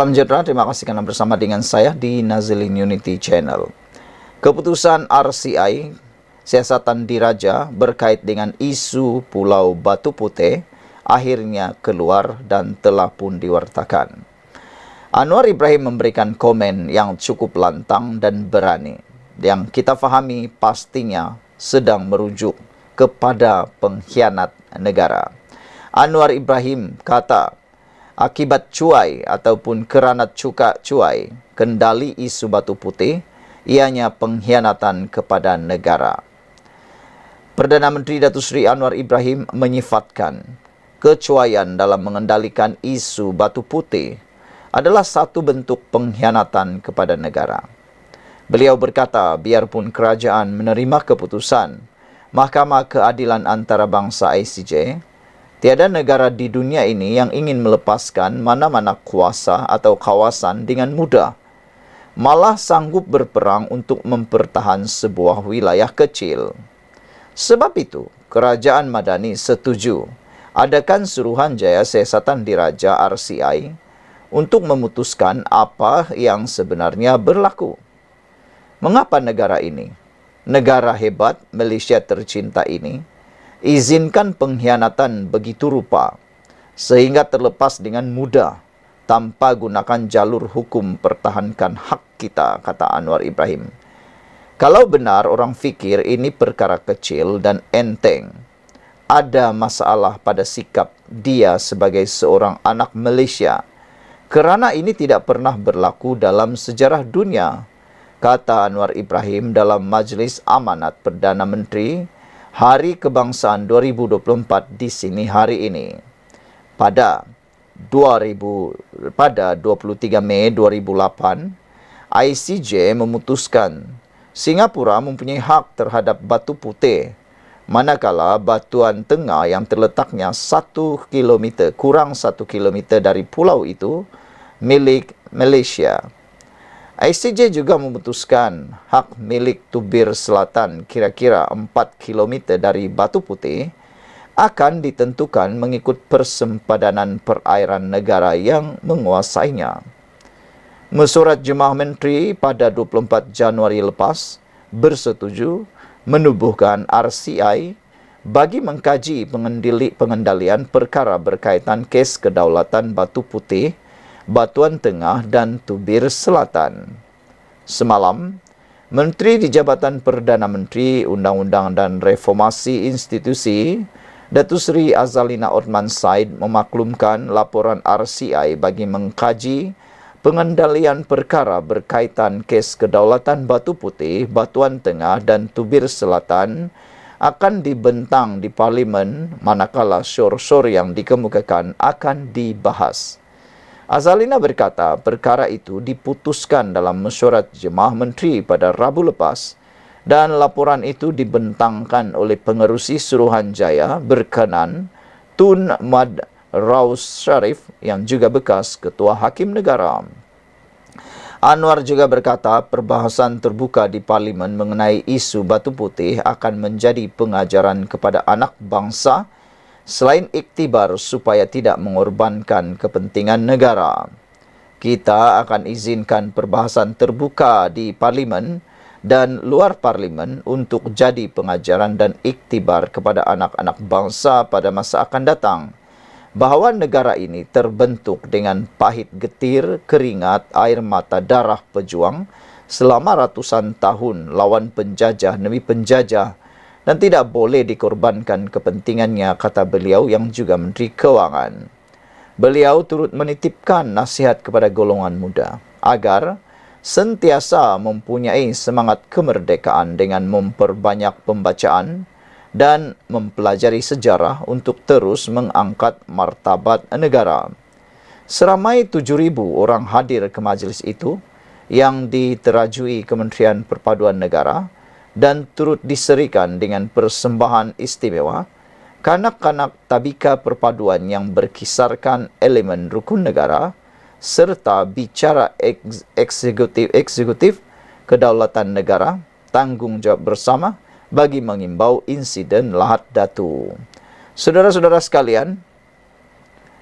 Salam sejahtera, terima kasih karena bersama dengan saya di Nazilin Unity Channel. Keputusan RCI, siasatan diraja berkait dengan isu Pulau Batu Putih akhirnya keluar dan telah pun diwartakan. Anwar Ibrahim memberikan komen yang cukup lantang dan berani, yang kita fahami pastinya sedang merujuk kepada pengkhianat negara. Anwar Ibrahim kata, akibat cuai ataupun kerana cuai kendali isu Batu Putih, ianya pengkhianatan kepada negara. Perdana Menteri Datuk Seri Anwar Ibrahim menyifatkan kecuaian dalam mengendalikan isu Batu Putih adalah satu bentuk pengkhianatan kepada negara. Beliau berkata, biarpun kerajaan menerima keputusan Mahkamah Keadilan Antarabangsa ICJ, tiada negara di dunia ini yang ingin melepaskan mana-mana kuasa atau kawasan dengan mudah. Malah sanggup berperang untuk mempertahan sebuah wilayah kecil. Sebab itu, Kerajaan Madani setuju adakan Suruhanjaya Siasatan Diraja RCI untuk memutuskan apa yang sebenarnya berlaku. Mengapa negara ini, negara hebat Malaysia tercinta ini, izinkan pengkhianatan begitu rupa sehingga terlepas dengan mudah tanpa gunakan jalur hukum pertahankan hak kita, kata Anwar Ibrahim. Kalau benar orang fikir ini perkara kecil dan enteng, ada masalah pada sikap dia sebagai seorang anak Malaysia, kerana ini tidak pernah berlaku dalam sejarah dunia, kata Anwar Ibrahim dalam Majlis Amanat Perdana Menteri Hari Kebangsaan 2024 di sini hari ini. Pada 23 Mei 2008, ICJ memutuskan Singapura mempunyai hak terhadap Batu Putih, manakala Batuan Tengah yang terletaknya 1 km kurang 1 km dari pulau itu milik Malaysia. ICJ juga memutuskan hak milik Tubir Selatan kira-kira 4 km dari Batu Putih akan ditentukan mengikut persempadanan perairan negara yang menguasainya. Mesyuarat Jemaah Menteri pada 24 Januari lepas bersetuju menubuhkan RCI bagi mengkaji pengendalian perkara berkaitan kes kedaulatan Batu Putih, Batuan Tengah dan Tubir Selatan. Semalam, Menteri di Jabatan Perdana Menteri Undang-Undang dan Reformasi Institusi, Datuk Seri Azalina Othman Said memaklumkan laporan RCI bagi mengkaji pengendalian perkara berkaitan kes kedaulatan Batu Putih, Batuan Tengah dan Tubir Selatan akan dibentang di Parlimen manakala syur-syur yang dikemukakan akan dibahas. Azalina berkata perkara itu diputuskan dalam mesyuarat Jemaah Menteri pada Rabu lepas dan laporan itu dibentangkan oleh pengerusi Suruhanjaya berkenan Tun Mad Raus Sharif yang juga bekas Ketua Hakim Negara. Anwar juga berkata perbahasan terbuka di Parlimen mengenai isu Batu Putih akan menjadi pengajaran kepada anak bangsa selain iktibar supaya tidak mengorbankan kepentingan negara. Kita akan izinkan perbahasan terbuka di Parlimen dan luar Parlimen untuk jadi pengajaran dan iktibar kepada anak-anak bangsa pada masa akan datang, bahawa negara ini terbentuk dengan pahit getir, keringat, air mata darah pejuang selama ratusan tahun lawan penjajah demi penjajah dan tidak boleh dikorbankan kepentingannya, kata beliau yang juga Menteri Kewangan. Beliau turut menitipkan nasihat kepada golongan muda agar sentiasa mempunyai semangat kemerdekaan dengan memperbanyak pembacaan dan mempelajari sejarah untuk terus mengangkat martabat negara. Seramai 7,000 orang hadir ke majlis itu yang diterajui Kementerian Perpaduan Negara dan turut diserikan dengan persembahan istimewa kanak-kanak tabika perpaduan yang berkisarkan elemen rukun negara serta bicara eksekutif kedaulatan negara, tanggungjawab bersama bagi mengimbau insiden Lahad Datu. Saudara-saudara sekalian,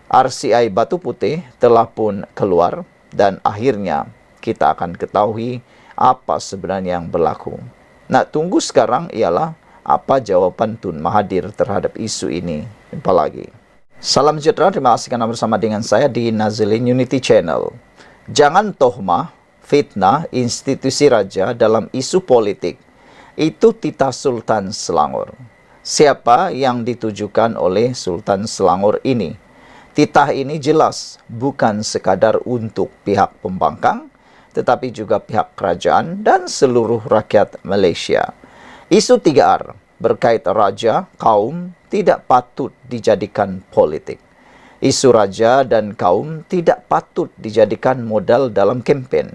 RCI Batu Putih telah pun keluar dan akhirnya kita akan ketahui apa sebenarnya yang berlaku. Nah, tunggu sekarang ialah apa jawaban Tun Mahathir terhadap isu ini. Jumpa lagi. Salam sejahtera, terima kasih karena bersama dengan saya di Nazilin Unity Channel. Jangan tohmah, fitnah institusi raja dalam isu politik. Itu titah Sultan Selangor. Siapa yang ditujukan oleh Sultan Selangor ini? Titah ini jelas bukan sekadar untuk pihak pembangkang, tetapi juga pihak kerajaan dan seluruh rakyat Malaysia. Isu 3R berkait raja, kaum tidak patut dijadikan politik. Isu raja dan kaum tidak patut dijadikan modal dalam kempen.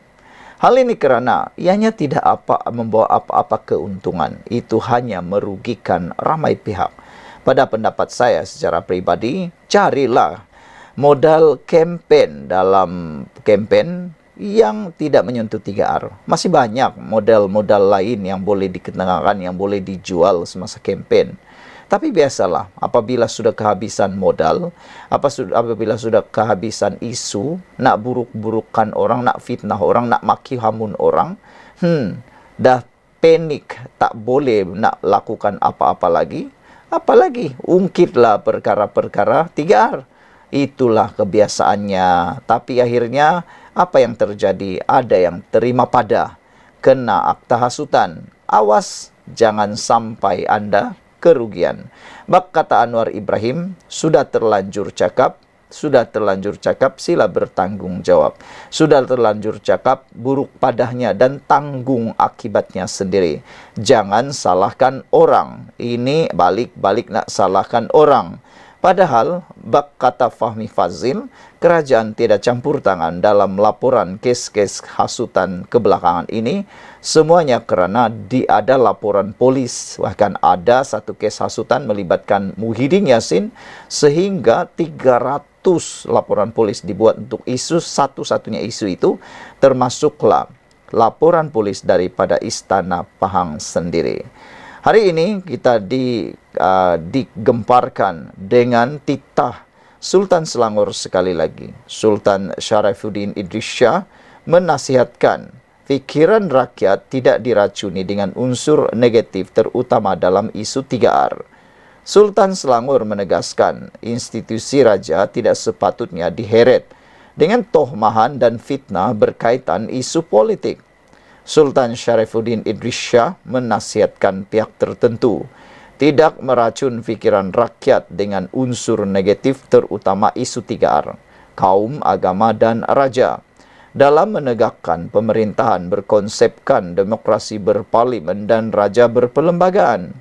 Hal ini kerana ianya tidak membawa apa-apa keuntungan. Itu hanya merugikan ramai pihak. Pada pendapat saya secara pribadi, carilah modal kempen dalam kempen yang tidak menyentuh 3R. Masih banyak modal-modal lain yang boleh dikenakan, yang boleh dijual semasa kempen. Tapi biasalah, apabila sudah kehabisan modal, apabila sudah kehabisan isu, nak buruk-burukkan orang, nak fitnah orang, nak maki hamun orang, dah panik, tak boleh nak lakukan apa-apa lagi. Apalagi, ungkitlah perkara-perkara 3R. Itulah kebiasaannya. Tapi akhirnya, apa yang terjadi? Ada yang terima pada, kena akta hasutan. Awas, jangan sampai Anda kerugian. Bak kata Anwar Ibrahim, sudah terlanjur cakap, sila bertanggung jawab. Sudah terlanjur cakap, buruk padahnya dan tanggung akibatnya sendiri. Jangan salahkan orang. Ini balik-balik nak salahkan orang. Padahal, bak kata Fahmi Fazil, kerajaan tidak campur tangan dalam laporan kes-kes hasutan kebelakangan ini, semuanya kerana ada laporan polis. Bahkan ada satu kes hasutan melibatkan Muhyiddin Yassin, sehingga 300 laporan polis dibuat untuk isu, satu-satunya isu itu, termasuklah laporan polis daripada Istana Pahang sendiri. Hari ini kita digemparkan dengan titah Sultan Selangor sekali lagi. Sultan Sharifuddin Idris Shah menasihatkan fikiran rakyat tidak diracuni dengan unsur negatif terutama dalam isu 3R. Sultan Selangor menegaskan institusi raja tidak sepatutnya diheret dengan tohmahan dan fitnah berkaitan isu politik. Sultan Sharifuddin Idris Shah menasihatkan pihak tertentu tidak meracun fikiran rakyat dengan unsur negatif terutama isu 3R, kaum, agama dan raja. Dalam menegakkan pemerintahan berkonsepkan demokrasi berparlimen dan raja berperlembagaan.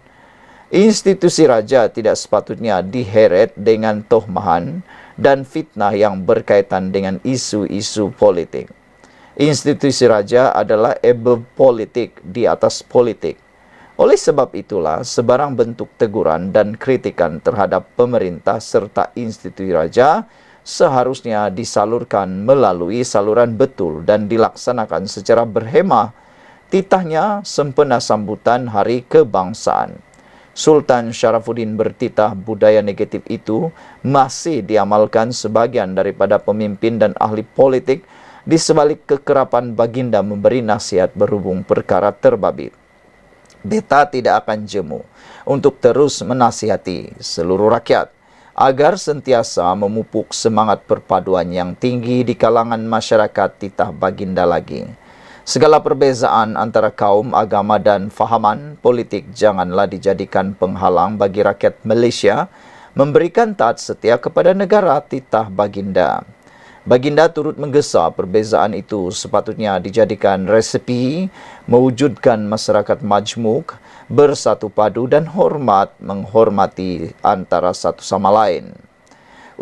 Institusi raja tidak sepatutnya diheret dengan tohmahan dan fitnah yang berkaitan dengan isu-isu politik. Institusi raja adalah above politik, di atas politik. Oleh sebab itulah, sebarang bentuk teguran dan kritikan terhadap pemerintah serta institusi raja seharusnya disalurkan melalui saluran betul dan dilaksanakan secara berhemah. Titahnya sempena sambutan Hari Kebangsaan. Sultan Sharifuddin bertitah budaya negatif itu masih diamalkan sebagian daripada pemimpin dan ahli politik di sebalik kekerapan baginda memberi nasihat berhubung perkara terbabit. Beta tidak akan jemu untuk terus menasihati seluruh rakyat agar sentiasa memupuk semangat perpaduan yang tinggi di kalangan masyarakat titah baginda lagi. Segala perbezaan antara kaum, agama dan fahaman politik janganlah dijadikan penghalang bagi rakyat Malaysia memberikan taat setia kepada negara titah baginda. Baginda turut menggesa perbezaan itu sepatutnya dijadikan resepi mewujudkan masyarakat majmuk, bersatu padu dan menghormati antara satu sama lain.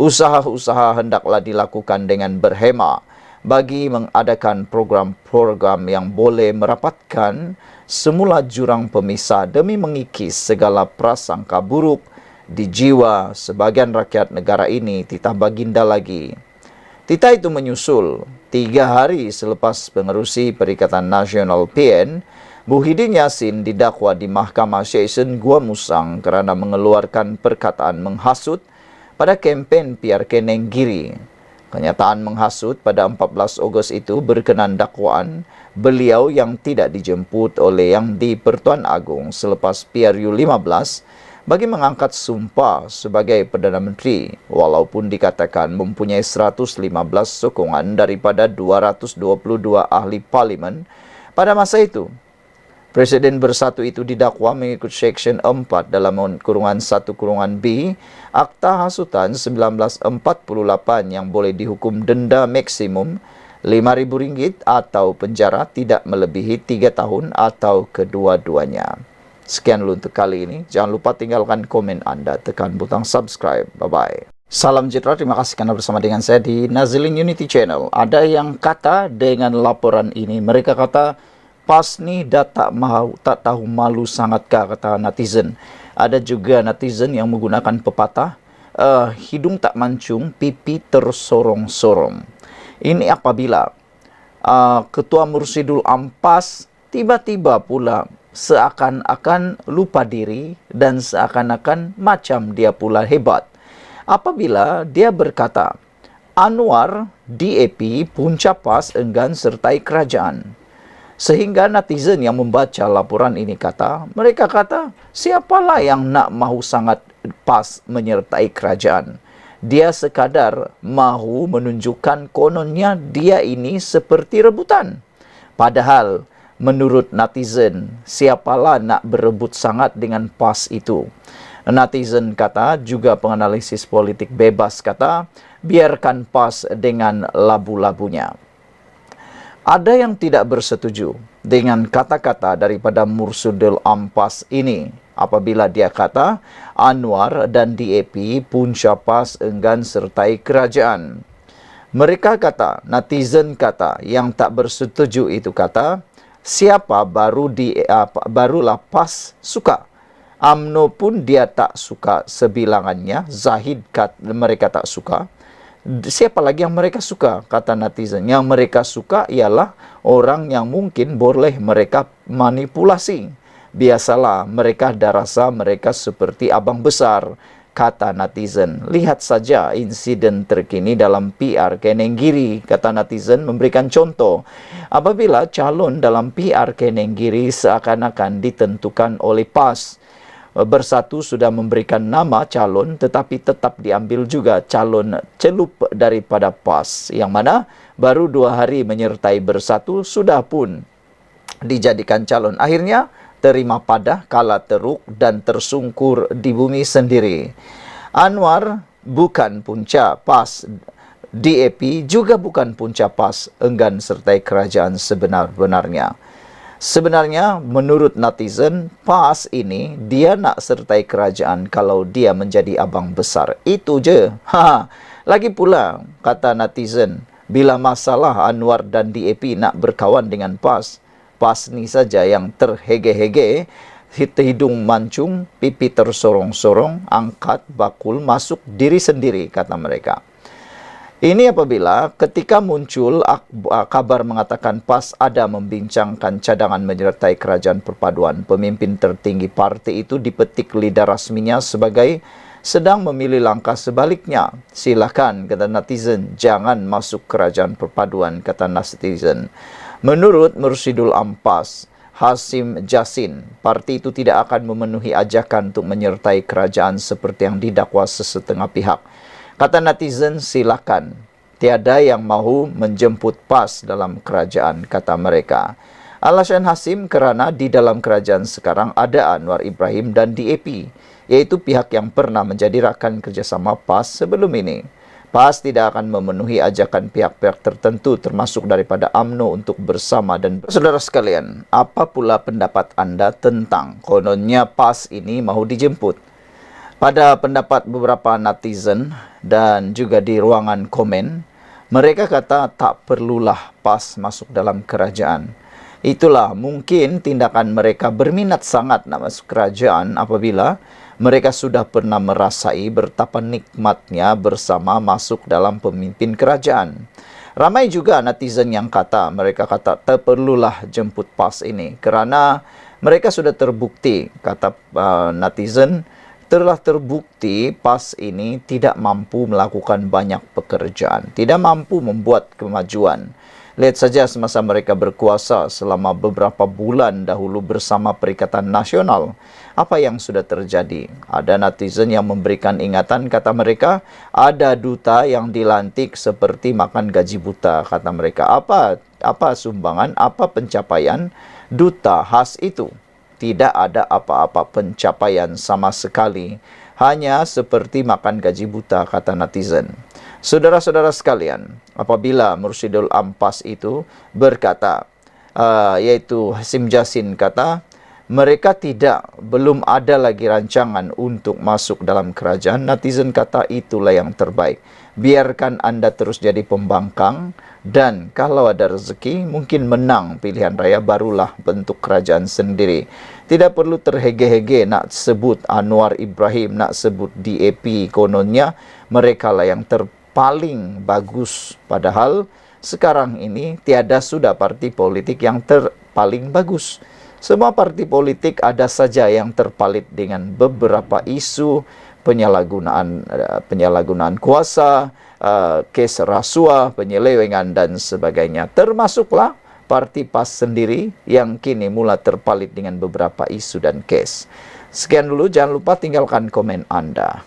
Usaha-usaha hendaklah dilakukan dengan berhemah bagi mengadakan program-program yang boleh merapatkan semula jurang pemisah demi mengikis segala prasangka buruk di jiwa sebagian rakyat negara ini titah baginda lagi. Titah itu menyusul 3 hari selepas pengerusi Perikatan Nasional PN, Muhyiddin Yassin didakwa di Mahkamah Session Gua Musang kerana mengeluarkan perkataan menghasut pada kempen PRK Nenggiri. Kenyataan menghasut pada 14 Ogos itu berkenan dakwaan beliau yang tidak dijemput oleh Yang di-Pertuan Agong selepas PRU 15 bagi mengangkat sumpah sebagai Perdana Menteri, walaupun dikatakan mempunyai 115 sokongan daripada 222 ahli parlimen pada masa itu. Presiden bersatu itu didakwa mengikut Seksyen 4 dalam kurungan 1 kurungan B Akta Hasutan 1948 yang boleh dihukum denda maksimum RM5.000 atau penjara tidak melebihi 3 tahun atau kedua-duanya. Sekian dulu untuk kali ini. Jangan lupa tinggalkan komen Anda, tekan butang subscribe. Bye-bye. Salam sejahtera, terima kasih karena bersama dengan saya di Nazilin Unity Channel. Ada yang kata dengan laporan ini, mereka kata, PAS ni dah tak tahu malu sangatkah, kata netizen. Ada juga netizen yang menggunakan pepatah, hidung tak mancung, pipi tersorong-sorong. Ini apabila Ketua Mursidul Ampas tiba-tiba pula seakan-akan lupa diri dan seakan-akan macam dia pula hebat. Apabila dia berkata, Anwar, DAP, punca PAS enggan sertai kerajaan. Sehingga netizen yang membaca laporan ini mereka kata, siapalah yang nak mahu sangat PAS menyertai kerajaan? Dia sekadar mahu menunjukkan kononnya dia ini seperti rebutan. Padahal, menurut netizen, siapalah nak berebut sangat dengan PAS itu? Netizen kata, juga penganalisis politik bebas kata, biarkan PAS dengan labu-labunya. Ada yang tidak bersetuju dengan kata-kata daripada Mursidul Ampas ini apabila dia kata Anwar dan DAP punca PAS enggan sertai kerajaan. Mereka kata, netizen kata, yang tak bersetuju itu kata, siapa barulah PAS suka. UMNO pun dia tak suka sebilangannya, Zahid mereka tak suka. Siapa lagi yang mereka suka? Kata netizen. Yang mereka suka ialah orang yang mungkin boleh mereka manipulasi. Biasalah mereka dah rasa mereka seperti abang besar, kata netizen. Lihat saja insiden terkini dalam PR Kenenggiri, kata netizen memberikan contoh. Apabila calon dalam PR Kenenggiri seakan-akan ditentukan oleh PAS. Bersatu sudah memberikan nama calon tetapi tetap diambil juga calon celup daripada PAS yang mana baru 2 hari menyertai Bersatu sudah pun dijadikan calon. Akhirnya terima padah, kalah teruk dan tersungkur di bumi sendiri. Anwar bukan punca PAS, DAP juga bukan punca PAS, enggan sertai kerajaan sebenar-benarnya. Sebenarnya, menurut netizen, PAS ini dia nak sertai kerajaan kalau dia menjadi abang besar. Itu je. Lagi pula, kata netizen, bila masalah Anwar dan DAP nak berkawan dengan PAS, PAS ni saja yang terhege-hege, hidung mancung, pipi tersorong-sorong, angkat, bakul, masuk diri sendiri, kata mereka. Ini apabila ketika muncul kabar mengatakan PAS ada membincangkan cadangan menyertai kerajaan perpaduan, pemimpin tertinggi parti itu dipetik lidah rasminya sebagai sedang memilih langkah sebaliknya. Silakan, kata netizen, jangan masuk kerajaan perpaduan, kata netizen. Menurut Mursidul Ampas, Hasim Jasin, parti itu tidak akan memenuhi ajakan untuk menyertai kerajaan seperti yang didakwa sesetengah pihak. Kata netizen, silakan. Tiada yang mahu menjemput PAS dalam kerajaan, kata mereka. Alasan Hasim kerana di dalam kerajaan sekarang ada Anwar Ibrahim dan DAP, yaitu pihak yang pernah menjadi rakan kerjasama PAS sebelum ini. PAS tidak akan memenuhi ajakan pihak-pihak tertentu termasuk daripada UMNO untuk bersama dan saudara sekalian, apa pula pendapat anda tentang kononnya PAS ini mahu dijemput? Pada pendapat beberapa netizen dan juga di ruangan komen, mereka kata tak perlulah PAS masuk dalam kerajaan. Itulah mungkin tindakan mereka berminat sangat nak masuk kerajaan apabila mereka sudah pernah merasai betapa nikmatnya bersama masuk dalam pemimpin kerajaan. Ramai juga netizen yang mereka kata tak perlulah jemput PAS ini kerana mereka sudah terbukti, kata netizen, telah terbukti PAS ini tidak mampu melakukan banyak pekerjaan, tidak mampu membuat kemajuan. Lihat saja semasa mereka berkuasa selama beberapa bulan dahulu bersama Perikatan Nasional. Apa yang sudah terjadi? Ada netizen yang memberikan ingatan, kata mereka, ada duta yang dilantik seperti makan gaji buta, kata mereka. Apa sumbangan, apa pencapaian duta khas itu? Tidak ada apa-apa pencapaian sama sekali. Hanya seperti makan gaji buta, kata netizen. Saudara-saudara sekalian, apabila Mursyidul Ampas itu berkata, yaitu Hasim Jasin kata, mereka belum ada lagi rancangan untuk masuk dalam kerajaan. Netizen kata itulah yang terbaik. Biarkan Anda terus jadi pembangkang, dan kalau ada rezeki mungkin menang pilihan raya, barulah bentuk kerajaan sendiri. Tidak perlu terhege-hege nak sebut Anwar Ibrahim, nak sebut DAP, kononnya mereka lah yang paling bagus. Padahal sekarang ini tiada sudah parti politik yang paling bagus. Semua parti politik ada saja yang terpalit dengan beberapa isu penyalahgunaan kuasa, kes rasuah, penyelewengan dan sebagainya. Termasuklah parti PAS sendiri yang kini mula terpalit dengan beberapa isu dan kes. Sekian dulu, jangan lupa tinggalkan komen Anda.